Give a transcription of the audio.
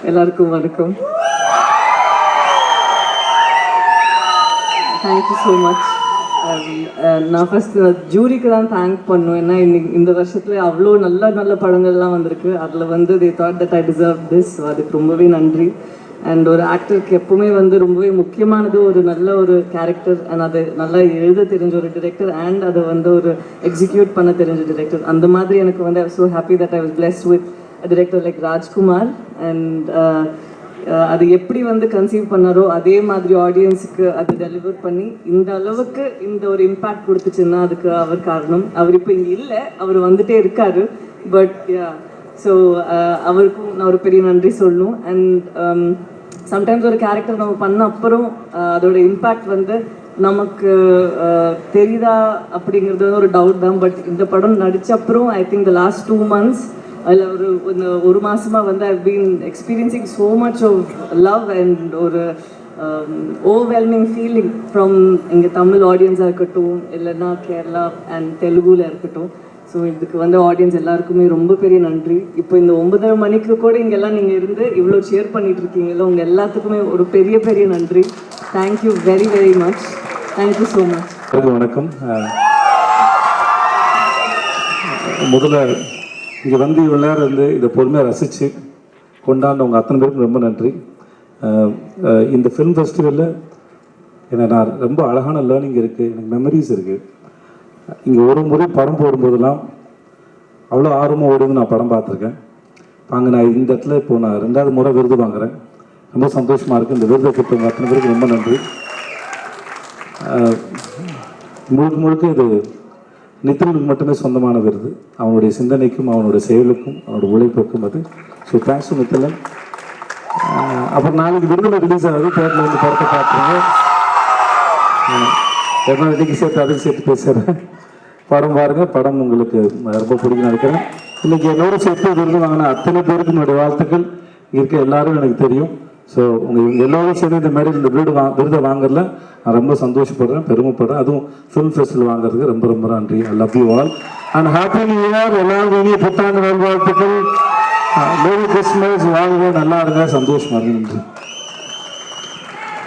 எல்லாருக்கும் வணக்கம். Thank you so much. நான் ஃபர்ஸ்ட் ஜூரிக்கு தான் தேங்க் பண்ணணும். ஏன்னா இன்னைக்கு இந்த வருஷத்துல அவ்வளோ நல்ல நல்ல படங்கள்லாம் வந்திருக்கு. அதில் வந்து they thought that I deserve this. அதுக்கு ரொம்பவே நன்றி. அண்ட் ஒரு ஆக்டருக்கு எப்பவுமே வந்து ரொம்பவே முக்கியமானது ஒரு நல்ல ஒரு கேரக்டர் அண்ட் அதை நல்லா எழுத தெரிஞ்ச ஒரு டிரெக்டர் அண்ட் அதை வந்து ஒரு எக்ஸிக்யூட் பண்ண தெரிஞ்ச டிரெக்டர். அந்த மாதிரி எனக்கு வந்து I was so happy that I was blessed with director like Rajkumar. And அது எப்படி வந்து கன்சீவ் பண்ணாரோ அதே மாதிரி ஆடியன்ஸுக்கு அது டெலிவர் பண்ணி இந்த அளவுக்கு இந்த ஒரு இம்பேக்ட் கொடுத்துச்சுன்னா அதுக்கு அவர் காரணம். அவர் இப்போ இங்கே இல்லை, அவர் வந்துட்டே இருக்காரு. பட் ஸோ அவருக்கும் நான் ஒரு பெரிய நன்றி சொல்லணும். அண்ட் சம்டைம்ஸ் ஒரு கேரக்டர் நம்ம பண்ண அப்புறம் அதோட இம்பேக்ட் வந்து நமக்கு தெரியுதா அப்படிங்கிறது ஒரு டவுட் தான். பட் இந்த படம் நடித்த அப்புறம் I think the last 2 months அதில் ஒரு மாதமாக வந்து I been experiencing so much of love and ஒரு ஓவர்வெல்மிங் ஃபீலிங் ஃப்ரம் இங்கே தமிழ் ஆடியன்ஸாக இருக்கட்டும், இல்லைன்னா கேரளா அண்ட் தெலுங்குல இருக்கட்டும். ஸோ இதுக்கு வந்து ஆடியன்ஸ் எல்லாருக்குமே ரொம்ப பெரிய நன்றி. இப்போ இந்த 9:30 மணிக்கு கூட இங்கெல்லாம் நீங்கள் இருந்து இவ்வளோ ஷேர் பண்ணிட்டு இருக்கீங்களோ உங்கள் எல்லாத்துக்குமே ஒரு பெரிய பெரிய நன்றி. Thank you very very much. Thank you so much. வணக்கம். முதல்ல இங்கே வந்து இவ்வளோ நேரம் இருந்து இதை பொறுமையாக ரசித்து கொண்டாண்டவங்க அத்தனை பேருக்கும் ரொம்ப நன்றி. இந்த ஃபிலிம் ஃபெஸ்டிவலில் எனக்கு நான் ரொம்ப அழகான லேர்னிங் இருக்குது, எனக்கு மெமரிஸ் இருக்குது. இங்கே ஒரு முறை படம் போடும்போதெல்லாம் அவ்வளோ ஆர்வமாக ஓடுன்னு நான் படம் பார்த்துருக்கேன். அங்கே நான் இந்த இடத்துல இப்போது நான் 2வது முறை விருது வாங்குகிறேன். ரொம்ப சந்தோஷமாக இருக்குது. இந்த விருதை கொடுத்தவங்க அத்தனை பேருக்கு ரொம்ப நன்றி. முழுக்க முழுக்க இது நித்தினுக்கு மட்டுமே சொந்தமான விருது. அவனுடைய சிந்தனைக்கும் அவனுடைய செயலுக்கும் அவனோட உழைப்புக்கும் அது. So thanks to Nithilan. அப்புறம் நாளைக்கு விருதுல ரிலீஸ் ஆகுது. தேட்டரில் வந்து படத்தை பார்த்துருங்க. எவ்வளோ இன்னைக்கு சேர்த்து அதுக்கு சேர்த்து பேசுகிறேன். படம் பாருங்கள். படம் உங்களுக்கு ரொம்ப பிடிக்கும் நினைக்கிறேன். இன்றைக்கி என்னோட சேர்த்து விருது வாங்கின அத்தனை பேருக்கு என்னுடைய வாழ்த்துக்கள். இருக்க எல்லாரும் எனக்கு தெரியும். ஸோ இவங்க எல்லோரும் சேர்ந்து இந்த மாதிரி இந்த விருதை வாங்குறதுல நான் ரொம்ப சந்தோஷப்படுறேன், பெருமைப்படுறேன். அதுவும் ஃபிலிம் ஃபெஸ்டிவல் வாங்குறதுக்கு ரொம்ப ரொம்ப நன்றி. I love you all and happy new year. எல்லாரும் இனிய புத்தாண்டு நல்வாழ்த்துக்கள். Merry Christmas. வாழ்க, நல்லா இருங்க, சந்தோஷமாக இருங்க. நன்றி.